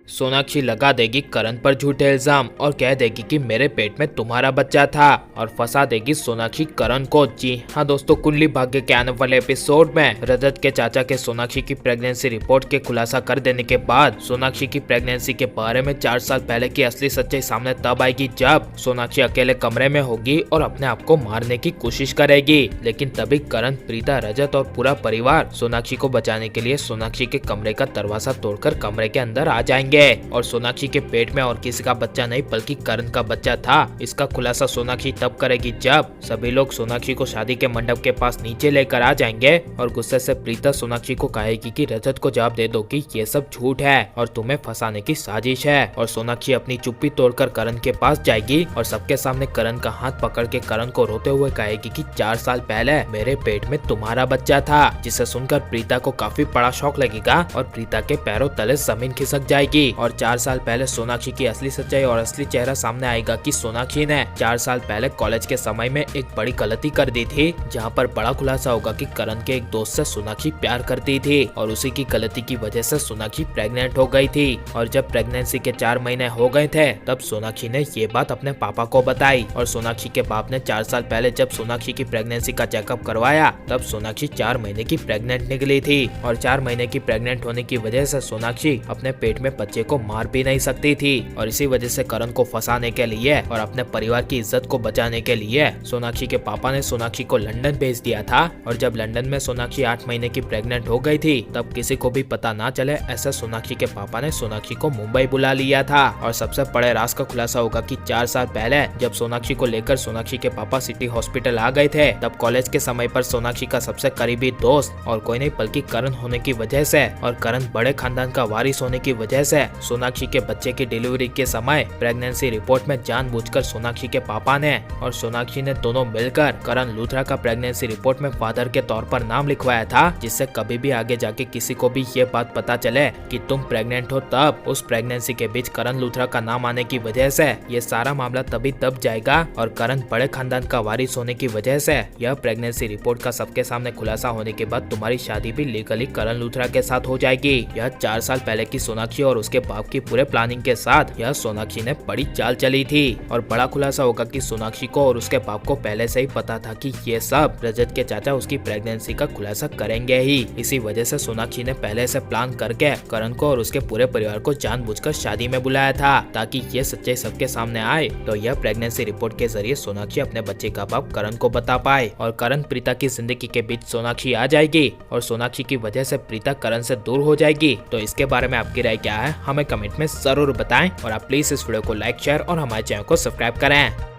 सोनाक्षी लगा देगी करण पर झूठे इल्जाम और कह देगी कि मेरे पेट में तुम्हारा बच्चा था और फंसा देगी सोनाक्षी करण को। जी हाँ दोस्तों, कुंडली भाग्य के आने वाले एपिसोड में रजत के चाचा के सोनाक्षी की प्रेगनेंसी रिपोर्ट के खुलासा कर देने के बाद सोनाक्षी की प्रेगनेंसी के बारे में 4 साल पहले की असली सच्चाई सामने तब आएगी जब सोनाक्षी अकेले कमरे में होगी और अपने आप को मारने की कोशिश करेगी। लेकिन तभी करण, प्रीता, रजत और पूरा परिवार सोनाक्षी को बचाने के लिए सोनाक्षी के कमरे का दरवाजा तोड़कर कमरे के अंदर आ जाएंगे और सोनाक्षी के पेट में और किसी का बच्चा नहीं बल्कि करण का बच्चा था। इसका खुलासा सोनाक्षी तब करेगी जब सभी लोग सोनाक्षी को शादी के मंडप के पास नीचे लेकर आ जाएंगे और गुस्से से प्रीता सोनाक्षी को कहेगी कि रजत को जवाब दे दो कि ये सब झूठ है और तुम्हें फंसाने की साजिश है। और सोनाक्षी अपनी चुप्पी तोड़कर करण के पास जाएगी और सबके सामने करण का हाथ पकड़ के करण को रोते हुए कहेगी कि 4 साल पहले मेरे पेट में तुम्हारा बच्चा था। जिसे सुनकर प्रीता को काफी बड़ा शौक लगेगा और प्रीता के पैरों तले जमीन खिसक जाएगी। और 4 साल पहले सोनाक्षी की असली सच्चाई और असली चेहरा सामने आएगा कि सोनाक्षी ने 4 साल पहले कॉलेज के समय में एक बड़ी गलती कर दी थी, जहां पर बड़ा खुलासा होगा कि करण के एक दोस्त से सोनाक्षी प्यार करती थी और उसी की गलती की वजह से सोनाक्षी प्रेग्नेंट हो गई थी। और जब प्रेगनेंसी के 4 महीने हो गए थे तब सोनाक्षी ने ये बात अपने पापा को बताई और सोनाक्षी के बाप ने 4 साल पहले जब सोनाक्षी की प्रेगनेंसी का चेकअप करवाया तब सोनाक्षी 4 महीने की प्रेग्नेंट निकली थी। और 4 महीने की प्रेग्नेंट होने की वजह से सोनाक्षी अपने पेट में बच्चे को मार भी नहीं सकती थी। और इसी वजह से करण को फंसाने के लिए और अपने परिवार की इज्जत को बचाने के लिए सोनाक्षी के पापा ने सोनाक्षी को लंदन भेज दिया था। और जब लंदन में सोनाक्षी 8 महीने की प्रेग्नेंट हो गई थी तब किसी को भी पता ना चले ऐसा सोनाक्षी के पापा ने सोनाक्षी को मुंबई बुला लिया था। और सबसे बड़े राज का खुलासा होगा कि 4 साल पहले जब सोनाक्षी को लेकर सोनाक्षी के पापा सिटी हॉस्पिटल आ गए थे तब कॉलेज के समय पर सोनाक्षी का सबसे करीबी दोस्त और कोई नहीं बल्कि करण होने की वजह से और करण बड़े खानदान का वारिस होने की वजह से सोनाक्षी के बच्चे की डिलीवरी के समय प्रेगनेंसी रिपोर्ट में जानबूझकर सोनाक्षी के पापा ने और सोनाक्षी ने दोनों मिलकर करण लूथरा का प्रेगनेंसी रिपोर्ट में फादर के तौर पर नाम लिखवाया था, जिससे कभी भी आगे जाके किसी को भी ये बात पता चले कि तुम प्रेग्नेंट हो तब उस प्रेगनेंसी के बीच करण लूथरा का नाम आने की वजह से ये सारा मामला तभी दब जाएगा और करण बड़े खानदान का वारिस होने की वजह से यह प्रेगनेंसी रिपोर्ट का सबके सामने खुलासा होने के बाद तुम्हारी शादी भी लीगली करण लूथरा के साथ हो जाएगी। यह 4 साल पहले की सोनाक्षी और उसके बाप की पूरे प्लानिंग के साथ यह सोनाक्षी ने बड़ी चाल चली थी। और बड़ा खुलासा होगा कि सोनाक्षी को और उसके बाप को पहले से ही पता था कि ये सब रजत के चाचा उसकी प्रेगनेंसी का खुलासा करेंगे ही। इसी वजह से सोनाक्षी ने पहले से प्लान करके करण को और उसके पूरे परिवार को जानबूझकर शादी में बुलाया था ताकि ये सच्चाई सबके सामने आए तो यह प्रेगनेंसी रिपोर्ट के जरिए सोनाक्षी अपने बच्चे का बाप करण को बता पाए और करण प्रीता की जिंदगी के बीच सोनाक्षी आ जाएगी और सोनाक्षी की वजह से प्रीता करण से दूर हो जाएगी। तो इसके बारे में आपकी राय क्या है हमें कमेंट में जरूर बताएं और आप प्लीज इस वीडियो को लाइक, शेयर और हमारे चैनल को सब्सक्राइब करें।